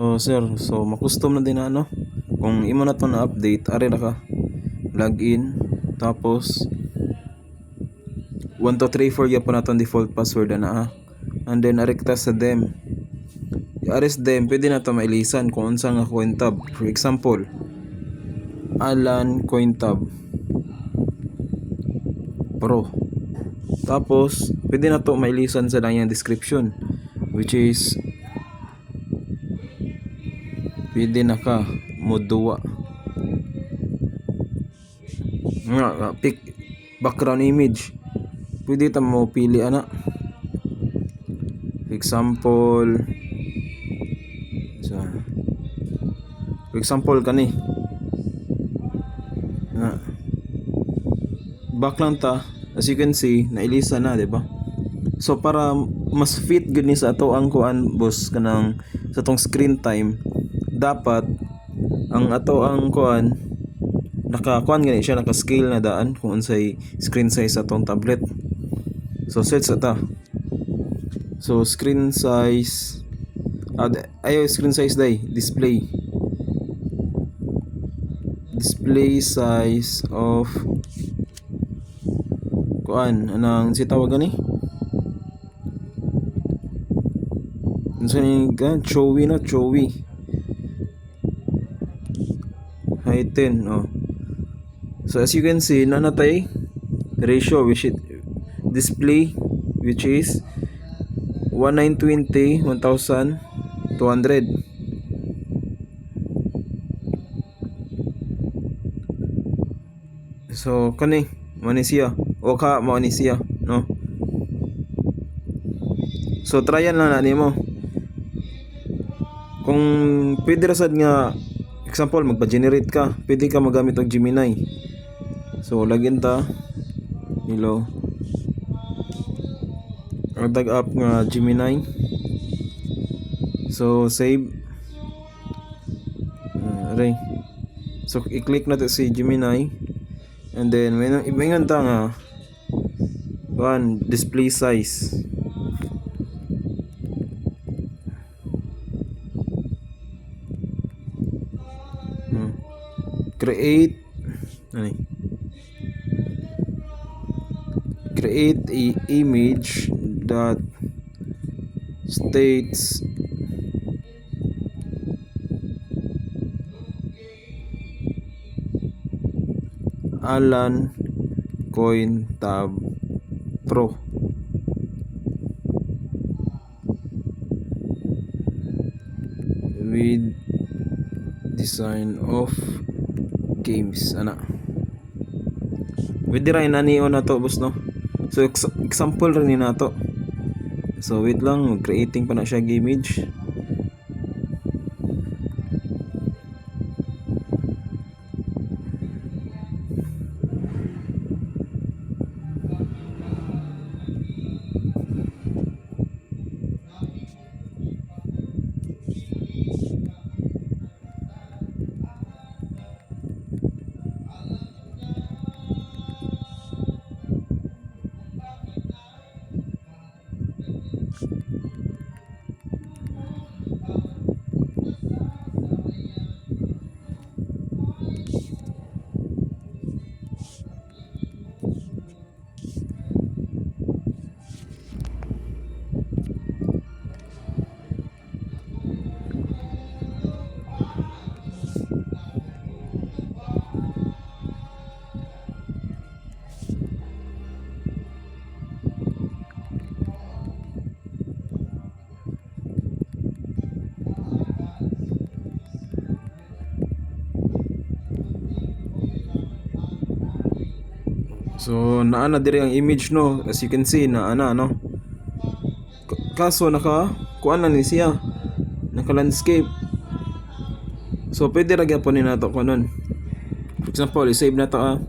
Sir, so makustom na din na ano. Kung imo na to na update, ari na ka. Login, tapos 1234 gyud pa na tong default password na ha. And then ari ka sa dem. I-aris dem, pwede na to mailisan kung unsa nga coin tab. For example, Alan Coin Tab Pro. Tapos, pwede na to mailisan sa lang yung description, which is pwede na ka modua nga pick background image, pwede ta mo pili ana. For example kani na back lang ta, as you can see nailisa na, di ba? So para mas fit gud ni sa ato ang kuan boss kanang sa tong screen time, dapat ang ato ang kuan naka-kuan gani siya, naka-scale na daan kung unsay screen size sa atong tablet. So search ta. So screen size screen size day display size of kuan anang si tawag gani unsa ni ka chowi height 10. So as you can see nanatay ratio which is display, which is 1920 1200. So kani manisiya o ka manisiya, no? So tryan lang na nimo kung pwede ra sad nga example magpa-generate ka, pwede ka magamit og Gemini. So login ta, hello, tag up nga Gemini. So save, aray. So i-click natin si Gemini, and then may ta nga display size. Create a image that states Alan Coin Tab Pro. With design of games ana. Pwede rin nanion na to boss, no? So example rin ni nato. So wait lang, creating pa na siya image. So naana diri ang image, no, as you can see naana, no. Kaso kuan na ni siya, naka landscape. So pwede ra gyapon ni nato kunon. For example, i-save na to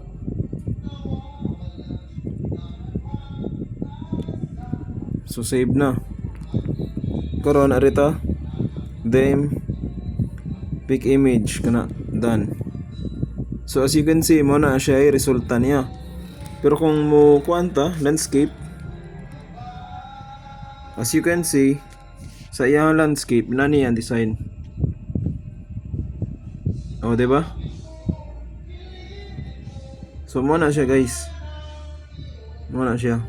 So save na. Karon ari ta. Then pick image kana, done. So as you can see mo na siya ay resulta niya. Pero kung mo kuanta landscape, as you can see sa iyang landscape nani ang design. O, di ba? So mo na siya guys. Mo na siya.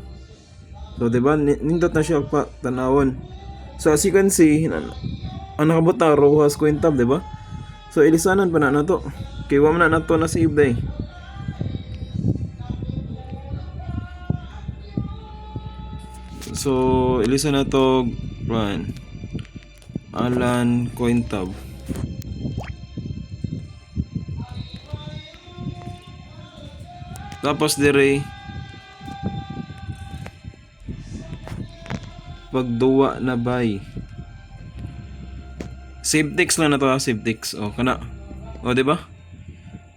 So, di ba? Nindot na siya pa tanawon. So, as you can see, ang nakabot na Rojas Quintab, di ba? So, ilisanan pa na to. Kaya wa man na to na save day. So, ilisan na to run. Alan Quintab. Tapos dire pagduwa na bay. Save text lang na to ha, save text. O, kana. O, di ba?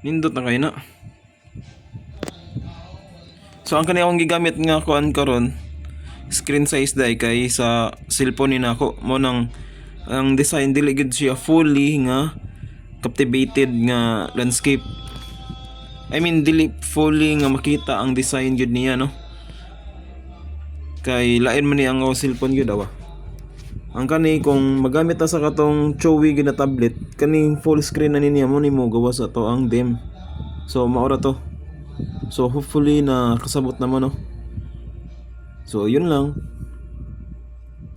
Nindot na kayo na. So, ang kanina akong gigamit nga kuan karon screen size day kay sa cellphone ni nako mo nang ang design dili gid siya fully nga captivated nga landscape. I mean dili fully nga makita ang design gid niya no. Kay lain man ni ang cellphone gid awa. Ang kani kung magamit ta sa katong Chowi gid na tablet, kani full screen na niya mo nimo gawa sa to ang dem. So maura to. So hopefully na kasabot naman no. So yun lang.